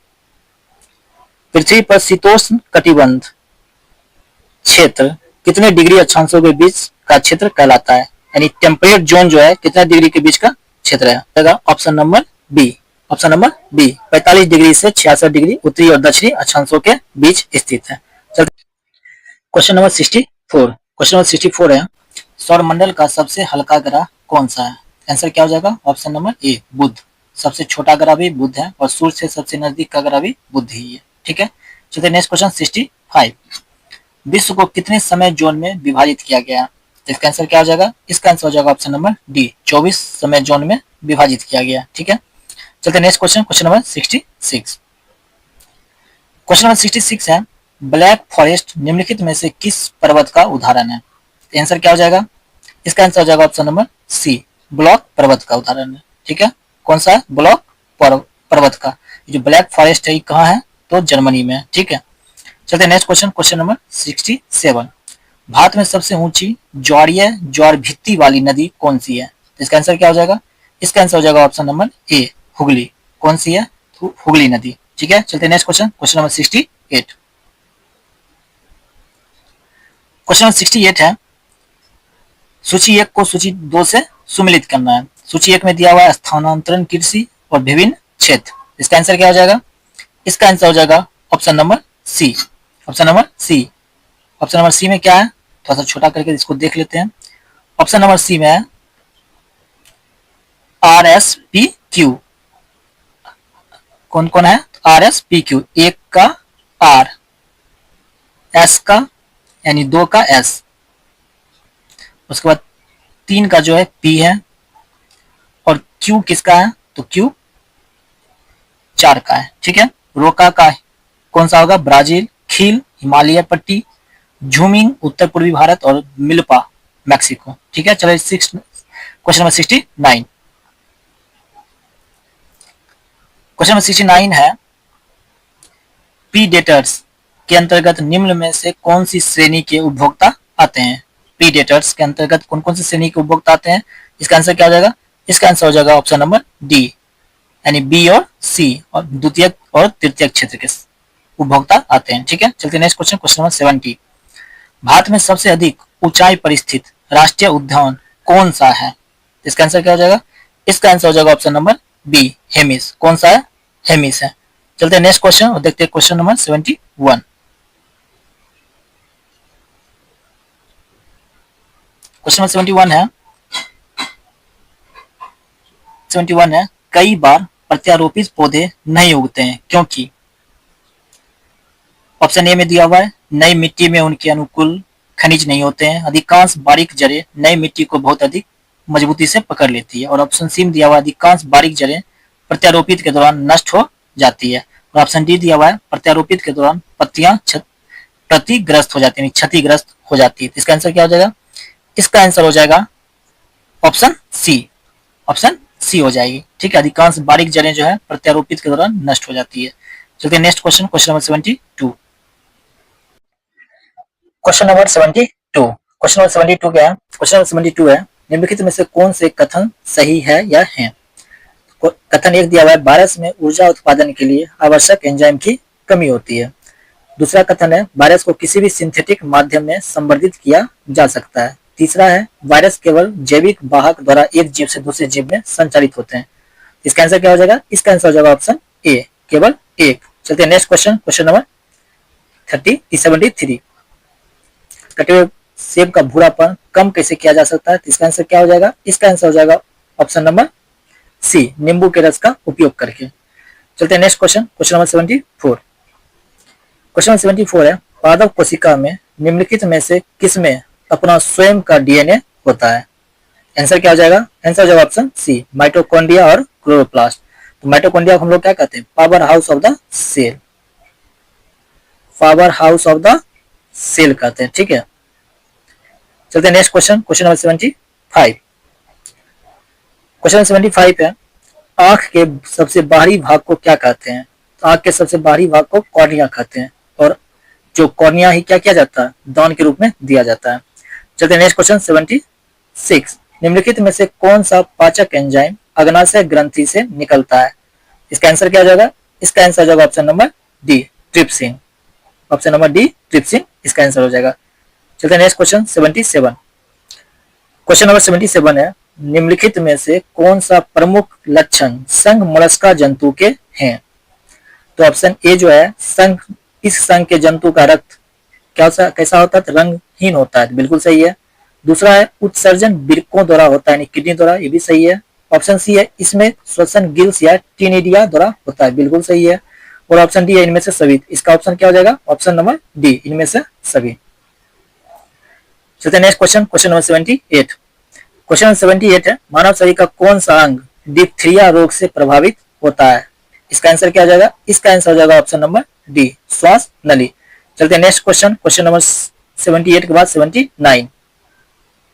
पृथ्वी पर शीतोष्ण कटिबंध क्षेत्र कितने डिग्री अक्षांशों के बीच का क्षेत्र कहलाता है, यानी टेम्परेट जोन जो है कितने डिग्री के बीच का क्षेत्र है। Option number B, option number B, 45 degree से 66 डिग्री उत्तरी और दक्षिणी अक्षांशों के बीच स्थित है। Question number 64। क्वेश्चन नंबर 64 है, सौरमंडल का सबसे हल्का ग्रह कौन सा है। आंसर क्या हो जाएगा, ऑप्शन नंबर ए, बुध। सबसे छोटा ग्रह भी बुध है और सूर्य से सबसे नजदीक का ग्रह भी बुध ही है। ठीक है, चलिए नेक्स्ट क्वेश्चन 65। विश्व को कितने समय जोन में विभाजित किया गया। इसका आंसर क्या हो जाएगा, इसका आंसर हो जाएगा ऑप्शन नंबर डी, 24 समय जोन में विभाजित किया गया। ठीक है, चलते next question, question number 66। Question number 66 है, ब्लैक फॉरेस्ट निम्नलिखित में से किस पर्वत का उदाहरण है। आंसर क्या हो जाएगा, इसका आंसर हो जाएगा ऑप्शन नंबर सी, ब्लॉक पर्वत का उदाहरण है। ठीक है, कौन सा है, ब्लॉक पर्वत का। जो ब्लैक फॉरेस्ट है कहाँ है, तो जर्मनी में। ठीक है, चलते next question, question number 67। Bharat में सबसे ऊंची ज्वारीय ज्वार भित्ति वाली नदी कौन सी है। इसका आंसर क्या हो जाएगा, इसका आंसर हो जाएगा ऑप्शन नंबर ए, हुगली। कौन सी है, तो हुगली नदी। ठीक है, चलते next question, question number 68। Question number 68 है, सूची 1 को सूची 2 से सुमिलित करना है। सूची 1 में दिया हुआ है स्थानांतरण कृषि और विभिन्न क्षेत्र। इसका आंसर क्या हो जाएगा, इसका आंसर हो जाएगा option number C, option number C. Option number C में क्या है, थोड़ा सा छोटा करके इसको देख लेते हैं। ऑप्शन नंबर सी में है RSPQ। कौन कौन है, RSPQ, 1 का R, S का यानी 2 का S, उसके बाद 3 का जो है P है, और Q किसका है, तो Q 4 का है। ठीक है, रोका का कौन सा होगा, ब्राजील, खील हिमालय पट्टी, झूमिंग उत्तर पूर्वी भारत और मिल्पा मैक्सिको। ठीक है, चलो क्वेश्चन नंबर 69। क्वेश्चन नंबर 69 है, प्रीडेटर्स के अंतर्गत निम्न में से कौन सी श्रेणी के उपभोक्ता आते हैं। प्रीडेटर्स के अंतर्गत कौन कौन सी श्रेणी के उपभोक्ता आते हैं, इसका आंसर क्या हो जाएगा, इसका आंसर हो जाएगा ऑप्शन नंबर डी, यानी बी और सी, और द्वितीयक और तृतीयक क्षेत्र के। उपभोक्ता आते हैं। ठीक है, चलते next question, question number 70। Bharat में सबसे अधिक ऊंचाई पर स्थित राष्ट्रीय उद्यान कौन सा है? इसका आंसर क्या हो जाएगा? इसका आंसर हो जाएगा ऑप्शन नंबर बी, हेमिस। कौन सा है? हेमिस है। चलते हैं नेक्स्ट क्वेश्चन और देखते हैं क्वेश्चन नंबर 71। क्वेश्चन नंबर 71 है, कई बार प्रत्यारोपित पौधे नहीं उगते हैं क्योंकि ऑप्शन ए में दिया हुआ है नई मिट्टी में उनके अनुकूल खनिज नहीं होते हैं, अधिकांश बारीक जड़ें नई मिट्टी को बहुत अधिक मजबूती से पकड़ लेती है, और ऑप्शन सी में दिया हुआ है अधिकांश बारीक जड़ें प्रत्यारोपित के दौरान नष्ट हो जाती है, और ऑप्शन डी दिया हुआ है प्रत्यारोपित के दौरान पत्तियां क्षतिग्रस्त हो जाती है, क्षतिग्रस्त हो जाती है। इसका आंसर क्या हो जाएगा? इसका आंसर हो जाएगा ऑप्शन सी, ऑप्शन सी हो जाएगी। ठीक है, अधिकांश बारीक जड़ें जो है प्रत्यारोपित के दौरान नष्ट हो जाती है। चलते next question, question number 72। Question number 72, question number 72 क्या है? क्वेश्चन नंबर 72 है, निम्नलिखित में से कौन से कथन सही है या है? कथन एक दिया हुआ है वायरस में ऊर्जा उत्पादन के लिए आवश्यक एंजाइम की कमी होती है। दूसरा कथन है वायरस को किसी भी सिंथेटिक माध्यम में संवर्धित किया जा सकता है। तीसरा है वायरस केवल जैविक वाहक द्वारा एक जीव से दूसरे जीव में संचारित होते हैं। इसका आंसर क्या हो जाएगा? इसका आंसर हो जाएगा ऑप्शन ए, केवल एक। चलते हैं नेक्स्ट क्वेश्चन, क्वेश्चन नंबर 73। कटे हुए सेब का भूरापन कम कैसे किया जा सकता है? इसका आंसर क्या हो जाएगा? इसका आंसर हो जाएगा ऑप्शन नंबर सी, नींबू के रस का उपयोग करके। चलते हैं next question, question number 74। Question number 74 है, पादप कोशिका में निम्नलिखित में से किसमें अपना स्वयं का डीएनए होता है? आंसर क्या हो जाएगा? आंसर हो जाएगा ऑप्शन सी, माइटोकॉन्ड्रिया और क्लोरोप्लास्ट। तो माइटोकॉन्ड्रिया को हम लोग क्या कहते हैं? Power house of the cell, power house of the cell कहते हैं। ठीक है, चलते हैं next question, question number 75। Question number 75 है, आंख के सबसे बाहरी भाग को क्या कहते हैं? तो आंख के सबसे बाहरी भाग को कॉर्निया कहते हैं, और जो कॉर्निया ही क्या किया जाता है? दान के रूप में दिया जाता है। चलते हैं नेक्स्ट क्वेश्चन 76। निम्नलिखित में से कौन सा पाचक एंजाइम अग्नाशय ग्रंथि से निकलता है? इसका आंसर क्या हो जाएगा? इसका आंसर हो जाएगा option number D, trypsin. Option number D, trypsin इसका आंसर हो जाएगा। चलते हैं नेक्स्ट क्वेश्चन 77। क्वेश्चन नंबर 77 है, निम्नलिखित में से कौन सा प्रमुख लक्षण संघ मोलस्का जंतु के हैं? तो ऑप्शन ए जो है संघ, इस संघ के जंतु का रक्त कैसा होता है? रंगहीन होता है, बिल्कुल सही है। दूसरा है उत्सर्जन वृक्कों द्वारा होता है, किडनी द्वारा, ये भी सही है। ऑप्शन सी है इसमें श्वसन गिल्स या टिनिडिया द्वारा होता है, बिल्कुल सही है। और ऑप्शन डी है इनमें से सभी। इसका ऑप्शन क्या हो जाएगा? ऑप्शन नंबर डी, इनमें से सभी। चलते next question, question number 78। Question number 78 है, मानव शरीर का कौन सा अंग डिप्थीरिया रोग से प्रभावित होता है? इसका आंसर क्या हो जाएगा? इसका आंसर हो जाएगा ऑप्शन नंबर डी, श्वास नली। चलते नेक्स्ट क्वेश्चन, क्वेश्चन नंबर 78 के बाद 79।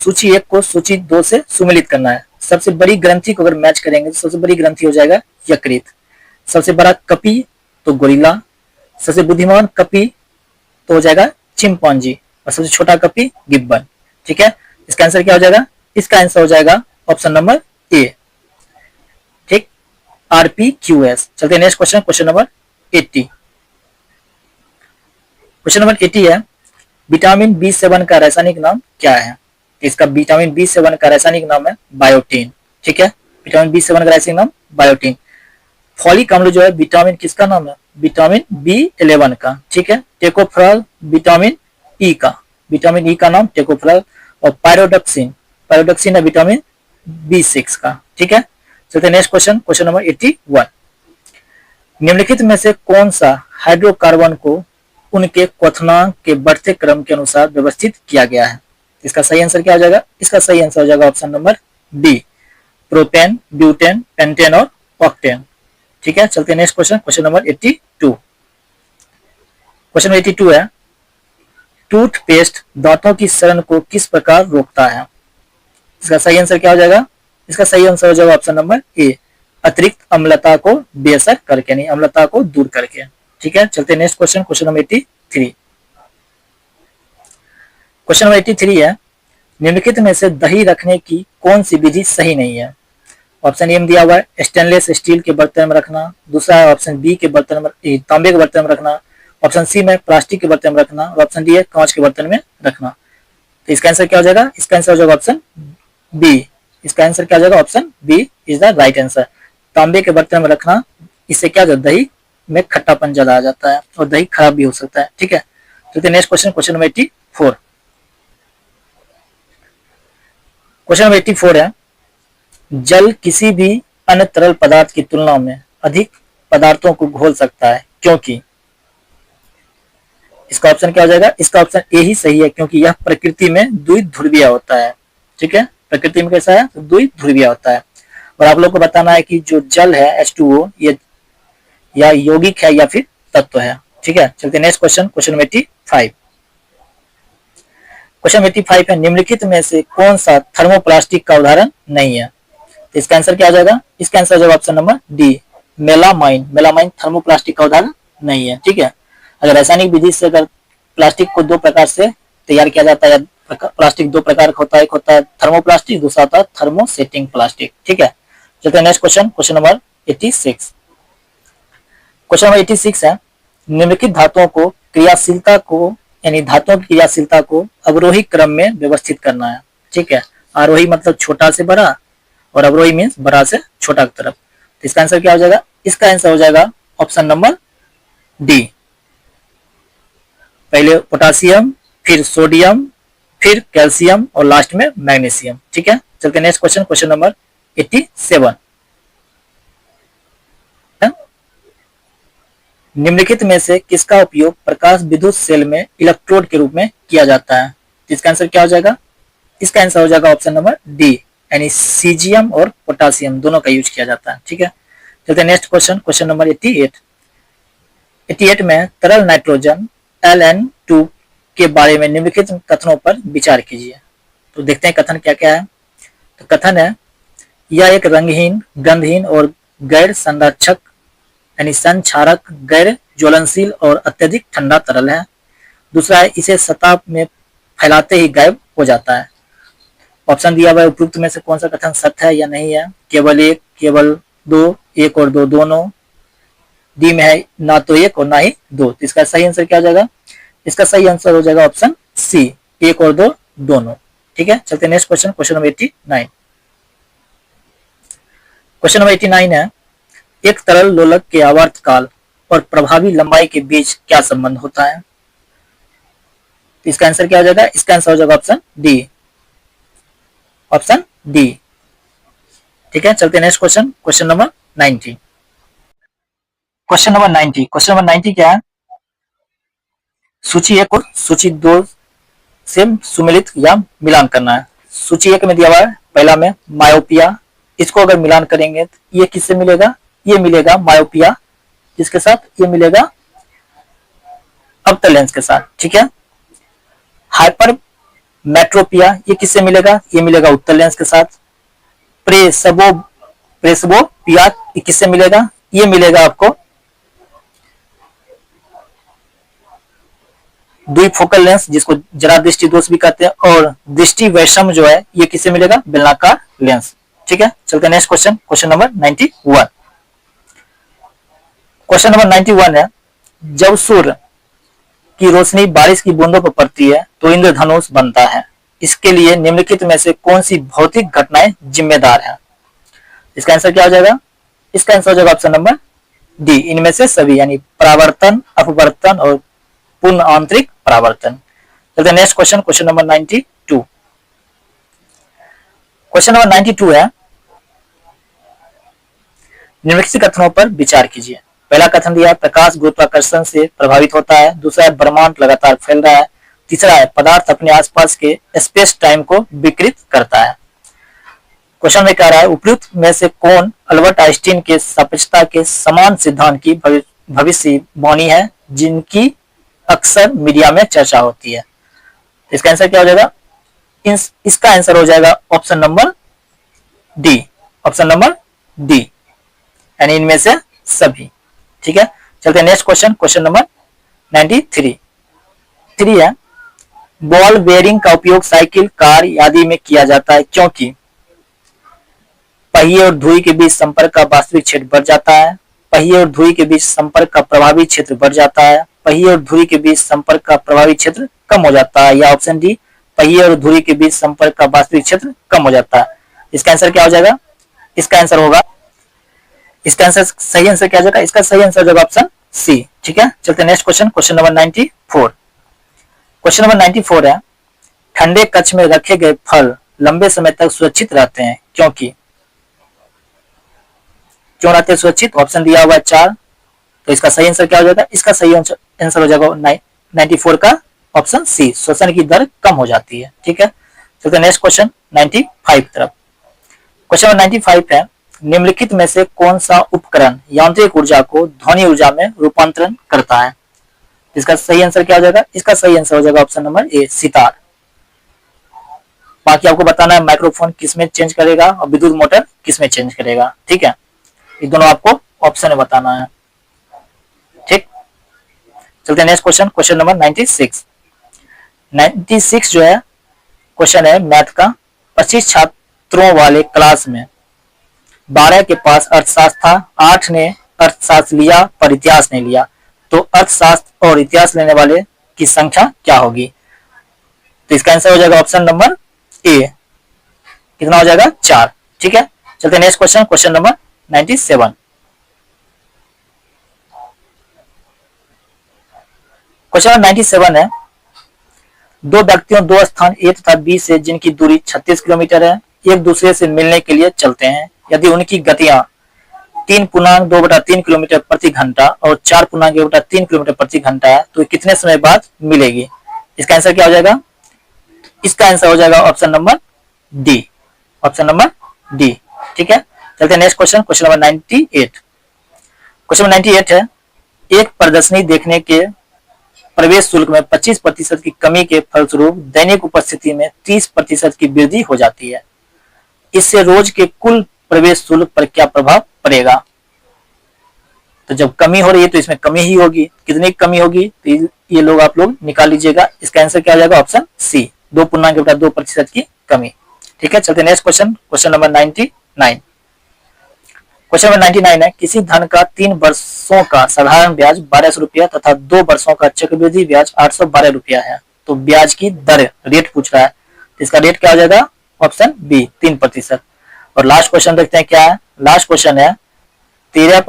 सूची 1 को सूची 2 से सुमेलित करना है। सबसे बड़ी ग्रंथि को अगर मैच करेंगे तो सबसे बड़ी ग्रंथि हो जाएगा यकृत। सबसे बड़ा कपी तो गोरिल्ला, सबसे बुद्धिमान कपी तो हो जाएगा चिंपांजी, और सबसे छोटा कपी गिब्बन। ठीक है, इसका आंसर क्या हो जाएगा? इसका आंसर हो जाएगा ऑप्शन नंबर ए, ठीक, RPQS। चलते next question, question number 80। Question number 80 है, विटामिन B7 का रासायनिक नाम क्या है? इसका विटामिन B7 का रासायनिक नाम है बायोटीन। ठीक है, विटामिन B7 का रासायनिक नाम बायोटीन। फॉलिक अम्ल जो है विटामिन किसका नाम है? विटामिन B11 का। ठीक है, टेकोफेरॉल विटामिन ई का, विटामिन ई का नाम टेकोफेरॉल। और पायरोडक्सिन, पायरोडक्सिन है विटामिन B6 का। ठीक है, चलते नेक्स्ट क्वेश्चन, क्वेश्चन नंबर 81। निम्नलिखित में से कौन सा हाइड्रोकार्बन को उनके क्वथनांक के बढ़ते क्रम के अनुसार व्यवस्थित किया गया है? इसका सही आंसर क्या हो जाएगा? इसका सही आंसर हो जाएगा option number D, propane, butane, pentane और ऑक्टेन। ठीक है, चलते next question, question number 82। Question 82 है, टूथपेस्ट दांतों की सड़न को किस प्रकार रोकता है? इसका सही आंसर क्या हो जाएगा? इसका सही आंसर हो जाएगा ऑप्शन नंबर ए, अतिरिक्त अम्लता को बेअसर करके, नहीं अम्लता को दूर करके। ठीक है, चलते next question, question number 83। Question number 83 है, निम्नलिखित में से दही रखने की कौन सी विधि सही नहीं है? ऑप्शन ए में दिया हुआ है स्टेनलेस स्टील के बर्तन में रखना। दूसरा है ऑप्शन बी के बर्तन में, तांबे के बर्तन में रखना। ऑप्शन सी में प्लास्टिक के बर्तन में रखना, और ऑप्शन डी है कांच के बर्तन में रखना। तो इसका आंसर क्या हो जाएगा? इसका आंसर हो जाएगा ऑप्शन बी। इसका आंसर क्या हो जाएगा? Option B is the right answer. तांबे के बर्तन में रखना, इससे क्या होता है? दही में खट्टापन ज्यादा आ जाता है और दही खराब भी हो सकता है। ठीक है, तो next question, question number 84। Question number 84 है, जल किसी भी अन्य तरल पदार्थ की तुलना में अधिक पदार्थों को घोल सकता है क्योंकि। इसका ऑप्शन क्या हो जाएगा? इसका ऑप्शन ए ही सही है, क्योंकि यह प्रकृति में द्विध्रुवीय होता है। ठीक है, प्रकृति में कैसा है? द्विध्रुवीय होता है। और आप लोग को बताना है कि जो जल है H2O ये या यौगिक है या फिर तत्व है। ठीक है, चलते next question, question number 85। Question 85 है, निम्नलिखित में से कौन सा थर्मोप्लास्टिक का उदाहरण नहीं है? तो इसका आंसर क्या हो जाएगा? इसका आंसर हो जाएगा option number D, melamine. Melamine thermoplastic का उदाहरण नहीं है। ठीक है, अगर रासायनिक विधि से अगर प्लास्टिक को दो प्रकार से तैयार किया जाता है, प्लास्टिक दो प्रकार का होता है, एक होता है थर्मोप्लास्टिक, दूसरा होता है थर्मोसेटिंग प्लास्टिक। ठीक है, चलते हैं next question, question number 86। Question number 86 है, निम्नलिखित धातुओं को क्रियाशीलता को यानी धातुओं की क्रियाशीलता को अवरोही क्रम में व्यवस्थित करना है। ठीक है, आरोही मतलब छोटा से बड़ा और अवरोही मीन्स बड़ा से छोटा की तरफ। तो इसका आंसर क्या हो जाएगा? इसका आंसर हो जाएगा ऑप्शन नंबर डी, पहले पोटासियम, फिर सोडियम, फिर कैल्शियम और लास्ट में मैग्नीशियम। ठीक है, चलते नेक्स्ट क्वेश्चन, क्वेश्चन नंबर 87। निम्नलिखित में से किसका उपयोग प्रकाश विद्युत सेल में इलेक्ट्रोड के रूप में किया जाता है? इसका आंसर क्या हो जाएगा? इसका आंसर हो जाएगा ऑप्शन नंबर डी, यानी सीजियम और पोटासियम दोनों का यूज किया जाता है। ठीक है, चलते नेक्स्ट क्वेश्चन, क्वेश्चन नंबर 88। 88 में तरल नाइट्रोजन Ln2 के बारे में निम्नलिखित कथनों पर विचार कीजिए। तो देखते हैं कथन क्या क्या है। तो कथन है, यह एक रंगहीन, गंधहीन और गैर संरक्षक यानी संक्षारक, गैर ज्वलनशील और अत्यधिक ठंडा तरल है। दूसरा है, इसे सतह में फैलाते ही गायब हो जाता है। ऑप्शन दिया हुआ है, उपयुक्त में से कौन सा कथन सत्य है या नहीं है? केवल एक, केवल दो, एक और दो दोनों। डी में है ना तो एक और ना ही दो। तो इसका सही आंसर क्या हो जाएगा? इसका सही आंसर हो जाएगा ऑप्शन सी, एक और दो दोनों। ठीक है, चलते next question, question number 89। Question number 89 है, एक तरल लोलक के आवर्तकाल और प्रभावी लंबाई के बीच क्या संबंध होता है? तो इसका आंसर क्या हो जाएगा? इसका आंसर हो जाएगा ऑप्शन डी, ऑप्शन डी। ठीक है, चलते next question, question number 90। Question number 90, question number 90 क्या है? सूची 1 और सूची 2 से सुमेलित या मिलान करना है। सूची 1 में दिया हुआ है, पहला में मायोपिया, इसको अगर मिलान करेंगे तो ये किससे मिलेगा? ये मिलेगा मायोपिया, इसके साथ ये मिलेगा अवतल लेंस के साथ। ठीक है, हाइपर मेट्रोपिया ये किससे मिलेगा? ये मिलेगा उत्तल लेंस के साथ। प्रेसबोपिया ये किससे मिलेगा? ये मिलेगा आपको द्विफोकल लेंस, जिसको जरा दृष्टि दोष भी कहते हैं, और दृष्टि वैषम जो है ये किससे मिलेगा? बेलनाकार लेंस। ठीक है, चलते next question, question number 91। Question number 91 है, जब सूर्य की रोशनी बारिश की बूंदों पर पड़ती है तो इंद्रधनुष बनता है। इसके लिए निम्नलिखित में से कौन सी भौतिक घटनाएं जिम्मेदार है? इसका आंसर क्या हो जाएगा? इसका आंसर हो जाएगा ऑप्शन नंबर डी, इनमें से सभी, यानी परावर्तन, अपवर्तन और पूर्ण आंतरिक परावर्तन। चलते next question, question number 92। Question number 92 है, निम्नलिखित कथनों पर विचार कीजिए। पहला कथन दिया है, प्रकाश गुरुत्वाकर्षण से प्रभावित होता है। दूसरा है, ब्रह्मांड लगातार फैल रहा है। तीसरा है, पदार्थ अपने आसपास के स्पेस टाइम को विकृत करता है। क्वेश्चन में कह रहा है, उपयुक्त में से कौन अल्बर्ट आइंस्टीन के सापेक्षता के समान सिद्धांत की भविष्यवाणी है, जिनकी अक्सर मीडिया में चर्चा होती है? इसका आंसर क्या हो जाएगा? इसका आंसर हो जाएगा option number D, option number D, यानी इनमें से सभी। ठीक है, चलते हैं नेक्स्ट क्वेश्चन, क्वेश्चन नंबर 93। 3 है, बॉल बेयरिंग का उपयोग साइकिल, कार आदि में किया जाता है क्योंकि पहिए और धुरी के बीच संपर्क का वास्तविक क्षेत्र बढ़ जाता है, पहिए और धुरी के बीच संपर्क का प्रभावी क्षेत्र बढ़ जाता है, पहिए और धुरी के बीच संपर्क का प्रभावी क्षेत्र कम हो जाता है, या ऑप्शन डी पहिए और धुरी के बीच संपर्क का वास्तविक क्षेत्र कम हो जाता है। इसका आंसर क्या हो जाएगा? इसका आंसर होगा, इसका आंसर सही आंसर क्या हो जाएगा? इसका सही आंसर होगा ऑप्शन सी। ठीक है, चलते next question, question number 94। Question number 94 है, ठंडे कक्ष में रखे गए फल लंबे समय तक सुरक्षित रहते हैं क्योंकि, क्यों रहते हैं सुरक्षित? ऑप्शन दिया हुआ है 4, तो इसका सही आंसर क्या हो जाएगा? इसका सही आंसर हो जाएगा 94 का ऑप्शन सी, श्वसन की दर कम हो जाती है। ठीक है, चलते नेक्स्ट क्वेश्चन 95 तरफ। क्वेश्चन नंबर 95 है, निम्नलिखित में से कौन सा उपकरण यांत्रिक ऊर्जा को ध्वनि ऊर्जा में रूपांतरण करता है? इसका सही आंसर क्या हो जाएगा? इसका सही आंसर हो जाएगा ऑप्शन नंबर ए, सितार। बाकी आपको बताना है माइक्रोफोन किसमें चेंज करेगा और विद्युत मोटर किसमें चेंज करेगा। ठीक है, ये दोनों आपको ऑप्शन में बताना है। ठीक, चलते हैं नेक्स्ट क्वेश्चन, क्वेश्चन नंबर 96। 96 जो है क्वेश्चन है मैथ का, 25 छात्रों वाले क्लास में 12 के पास अर्थशास्त्र था, 8 ने अर्थशास्त्र लिया पर इतिहास नहीं लिया, तो अर्थशास्त्र और इतिहास लेने वाले की संख्या क्या होगी? तो इसका आंसर हो जाएगा ऑप्शन नंबर ए, कितना हो जाएगा? 4। ठीक है, चलते हैं next question, question number 97। Question number 97 है, दो व्यक्तियों दो स्थान ए तथा बी से जिनकी दूरी 36 किलोमीटर है एक दूसरे से मिलने के लिए चलते हैं। यदि उनकी गतियां 3.2/3 किलोमीटर प्रति घंटा और 4.1/3 किलोमीटर प्रति घंटा है तो कितने समय बाद मिलेगी? इसका आंसर क्या हो जाएगा? इसका आंसर हो जाएगा option number D, option number D. ठीक है, चलते हैं next question, question number 98। Question number 98 है, एक प्रदर्शनी देखने के प्रवेश शुल्क में 25% की कमी के फलस्वरूप दैनिक उपस्थिति में 30% की वृद्धि हो जाती है। इससे रोज के कुल प्रवेश शुल्क पर क्या प्रभाव पड़ेगा? तो जब कमी हो रही है तो इसमें कमी ही होगी, कितनी कमी होगी? तो ये लोग आप लोग निकाल लीजिएगा। इसका आंसर क्या हो जाएगा? ऑप्शन सी, 2.2% की कमी। ठीक है, चलते next question, question number 99। Question number 99 है, किसी धन का 3 वर्षों का साधारण ब्याज 1200 रुपया तथा 2 वर्षों का चक्रवृद्धि ब्याज 812 रुपया है, तो ब्याज की दर रेट पूछ रहा है, तो इसका रेट क्या हो जाएगा? Option B, 3%। और लास्ट क्वेश्चन देखते हैं क्या है। लास्ट क्वेश्चन है, 13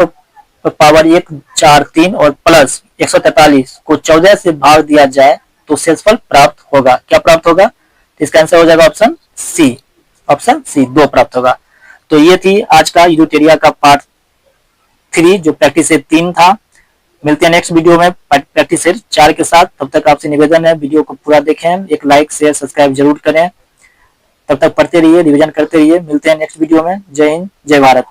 पावर 1 4 3 और प्लस 143 को 14 से भाग दिया जाए तो शेषफल प्राप्त होगा, क्या प्राप्त होगा? तो इसका आंसर हो जाएगा ऑप्शन सी, ऑप्शन सी 2 प्राप्त होगा। तो ये थी आज का यूटेरिया का पार्ट 3 जो प्रैक्टिस सेट 3 था। मिलते हैं नेक्स्ट वीडियो में प्रैक्टिस सेट 4 के साथ। तब तक आपसे निवेदन है वीडियो को पूरा देखें, एक लाइक शेयर सब्सक्राइब जरूर करें। तब तक पढ़ते रहिए, रिवीजन करते रहिए। मिलते हैं नेक्स्ट वीडियो में। जय हिंद, जय भारत।